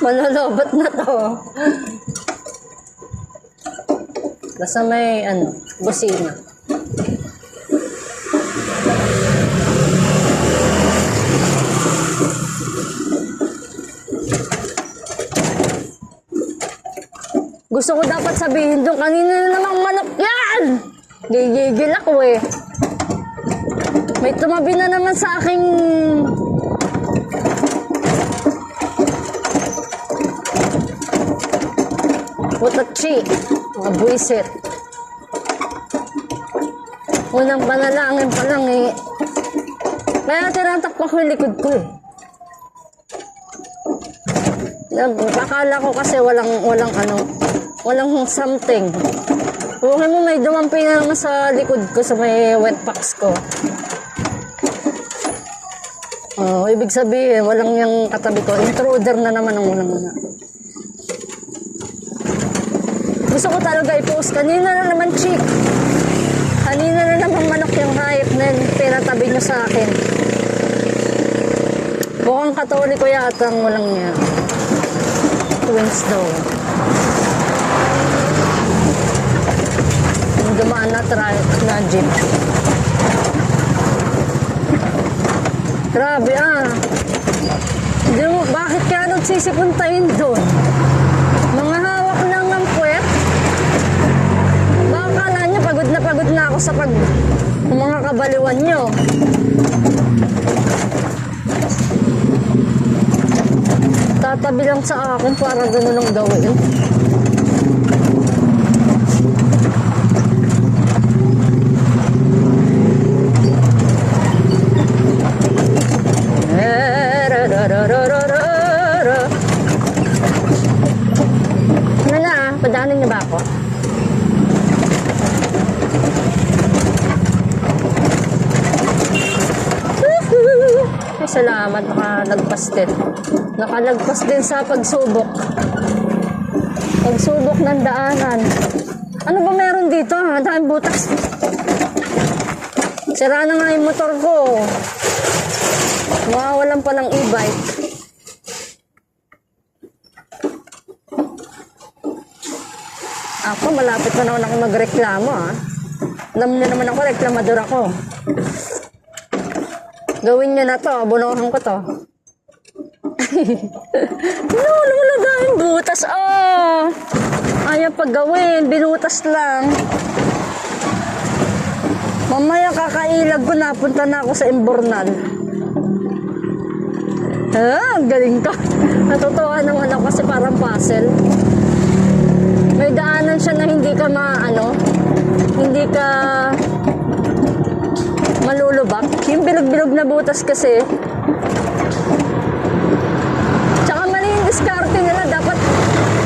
Malulobot na to. Basta may, busina. Gusto ko dapat sabihin doon, kanina na namang manok yan! Gigigil ako eh. May tumabi na naman sa aking... Putachi. Mga buwisit. Unang panalangin pa lang eh. Kaya tinatakpak ko yung likod ko eh. Akala ko kasi walang something. Okay mo, may dumampi na naman sa likod ko sa may wet packs ko. Oh, ibig sabihin, walang yung katabi ko. Intruder na naman ang unang-una. Gusto ko talaga i-post. Kanina na naman, chick. Kanina na naman manok yung hype na pinatabi nyo sa akin. Mukhang katoliko yata ang walang niya. Twins daw. Yung dumaan na jeep. Grabe bakit kaya nagsisipuntahin doon? Mga hawak lang ng puwet. Baka kala nyo pagod na ako sa mga kabaliwan nyo. Tatabi lang sa akin para gano'n ang gawin. Ano na padaanin niyo ba ako? Ay, salamat, nakalagpas din sa pagsubok ng daanan. Ano ba meron dito? Daming butas. Sira na nga yung motor ko. Mawawalan pa ng e-bike. Ako, malapit na naman ako magreklamo Alam niyo naman ako, reklamador ako. Gawin niyo na to, abunuhan ko to. Wala dahil butas. Ayaw pag gawin, binutas lang. Mamaya kakailag ko, napunta na ako sa Imbornal. Ang galing ka. Natutuwa naman ako kasi parang puzzle. May daanan siya na hindi ka hindi ka malulubak. Yung bilog-bilog na butas kasi. Tsaka mali yung diskarte nila. Dapat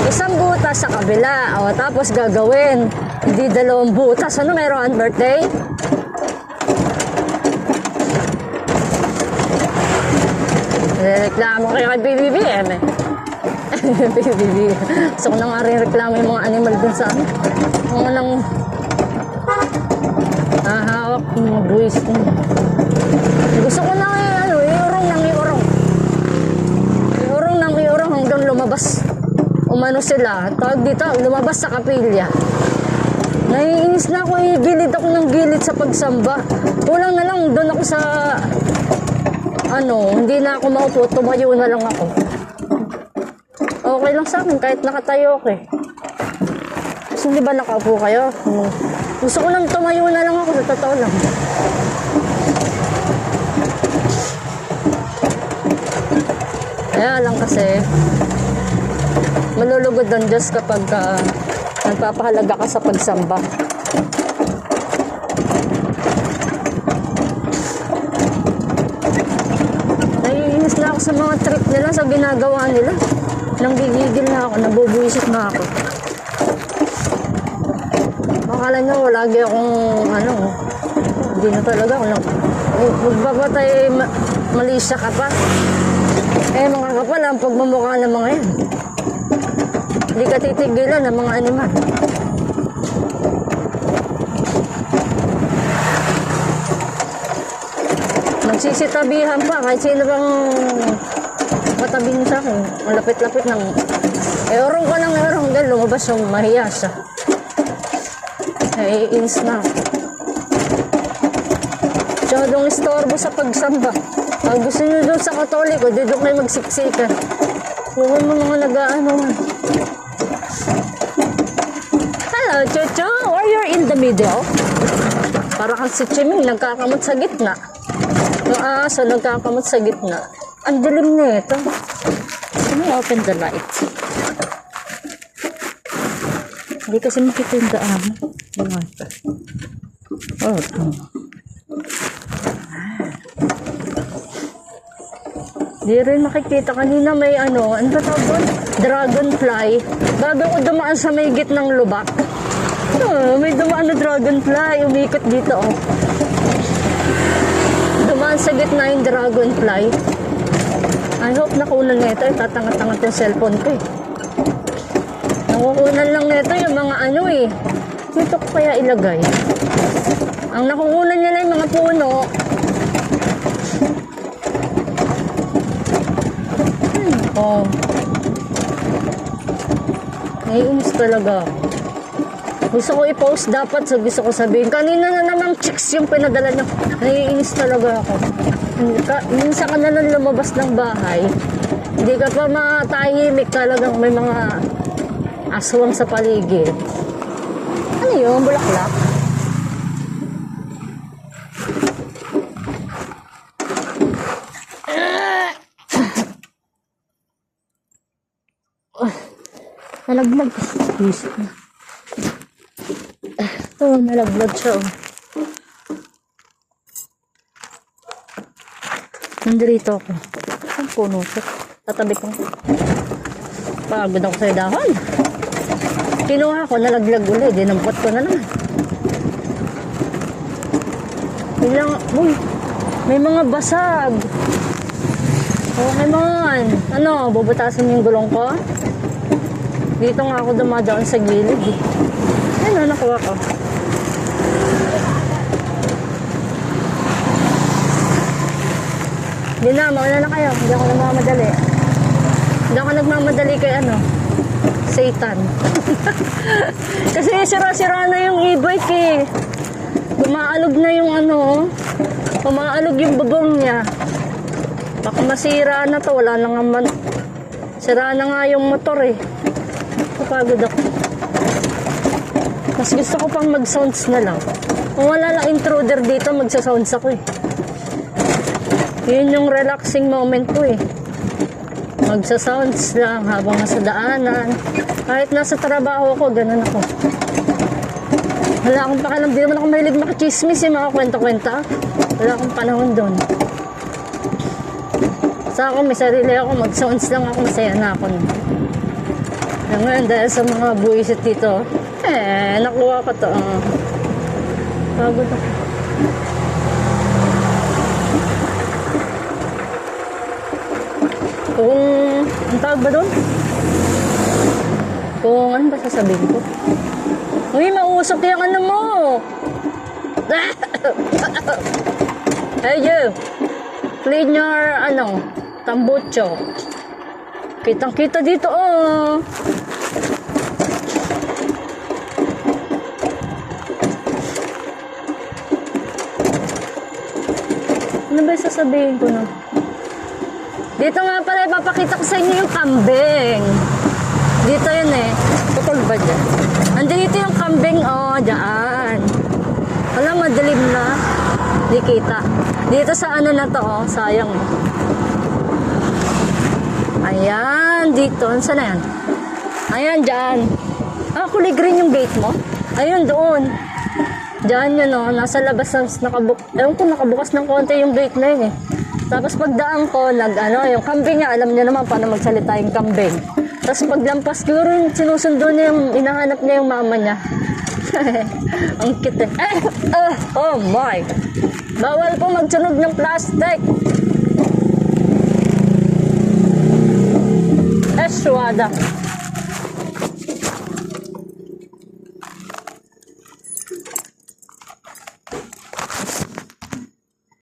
isang butas sa kabila. Tapos gagawin. Hindi dalawang butas. Ano meron? Birthday? Reklamo kayo kay BBBM eh. BBBM. Gusto ko na nga rin reklamo yung mga animal dun sa mga nang hawak yung mga buwis. Gusto ko na iurong hanggang lumabas. Umano sila. Tawag dito, lumabas sa kapilya. Naiinis na ako, gilid ako ng gilid sa pagsamba. Kulang na lang, doon ako sa hindi na ako maupo, tumayo na lang ako. Okay lang sa akin, kahit nakatayo ako eh. Kasi hindi ba nakaupo kayo? Gusto ko nang tumayo na lang ako, sa totoo lang. Kaya lang kasi, malulugod ang Diyos kapag nagpapahalaga ka sa pagsamba. Naiinis na ako sa mga trip nila, sa ginagawa nila. Nang gigigil na ako, nabubuisit na ako. Akala nyo, lagi akong hindi na talaga ako magpapatay, malisya ka pa. Mga kapal, ang pagmamukha ng mga yan. Hindi ka titigilan ng mga animal. Nagsisitabihan pa kahit sino bang katabi niya sa akin. Malapit-lapit ng... Eorong ko ng eorong hanggang lumabas yung mahiya siya. Naiinis na ako. Masyadong istorbo sa pagsamba. Pag gusto nyo doon sa Katoliko, dito kayo magsiksikan. Huwag mo mga nag-ano. Hello, Chucho. Or you're in the middle? Para kang si Chiming, nagkakamot sa gitna. Yung aso, nagkakamot sa gitna. Ang dilim na ito. Can you open the light? Hindi kasi makita yung daan. Oh, ito. Di rin makikita. Kanina may ano ba tawag doon? Dragonfly. Bago ko dumaan sa may gitnang lubak. Oh, may dumaan na dragonfly. Umikot dito, oh. Dumaan sa gitna yung dragonfly. I hope nakunan na ito. Tatanga-tanga itong cellphone ko, eh. Nakukunan lang nito yung mga ano, eh. Dito ko kaya ilagay. Ang nakukunan niya na yung mga puno. Oh. Naiinis talaga. Gusto ko i-post dapat, so gusto ko sabihin. Kanina na namang chicks yung pinadala niyo. Naiinis talaga ako. Minsan ka na lang lumabas ng bahay. Hindi ka pa matahimik, talagang may mga aswang sa paligid. Ano yun? Bulaklak? Nalaglag. Ito, nalaglag siya. Nandito ako. Ang puno ko. Tatabi ko. Pagod ako sa dahon. Kinuha ko, nalaglag ulit. Dinampot ko na naman. Bilang, uy, may mga basag. Okay man. Ano, bubutasin yung gulong ko? Dito nga ako dumadaan sa gilid, eh. Ano, nakuha ko. Hindi na, mauna na kayo. Hindi ako nagmamadali. Hindi ako nagmamadali kay ano, Satan. Kasi sira-sira na yung e-bike, eh. Umaalog na yung ano, umaalog yung bubong niya. Baka masira na to, wala na nga man. Sira na nga yung motor, eh. Kapagod ako. Mas gusto ko pang mag-sounds na lang. Kung wala lang intruder dito, magsa-sounds ako, eh. Yun yung relaxing moment ko, eh. Magsa-sounds lang habang nasa daanan. Kahit nasa trabaho ko, ganun ako. Wala akong pakialam. Di naman ako mahilig makachismis, eh, mga kwenta-kwenta. Wala akong panahon doon. Sa ako, may sarili ako. Mag-sounds lang ako. Masaya na ako. Ngayon, dahil sa mga buwisit dito, nakuha ko to. Pagod ako. Kung, ang tawag ba doon? Kung, ano ba sasabihin ko? Uy, mausok yung ano mo! Hey, you! Clean your, ano, tambucho. Kitang-kita dito, oh! Ano ba sasabihin ko na? Dito nga pala, ipapakita ko sa inyo yung kambing. Dito yun, eh. Putol ba dyan? Andito yung kambing, oh, dyan. Wala, madilim na. Di kita. Dito sa ano na to, oh, sayang. Ayan, dito. Saan na yan? Ayan, dyan. Ah, kulay green yung gate mo? Ayun, doon. Dyan yun, oh. Nasa labas, ewan ko, nakabukas ng konti yung gate na yun, eh. Tapos pagdaan ko, yung kambing niya, alam niya naman paano magsalita yung kambing. Tapos paglampas ko rin, sinusundo niya yung, inahanap niya yung mama niya. Ang cute, eh. Oh my! Bawal po magsunog ng plastic! Eswada.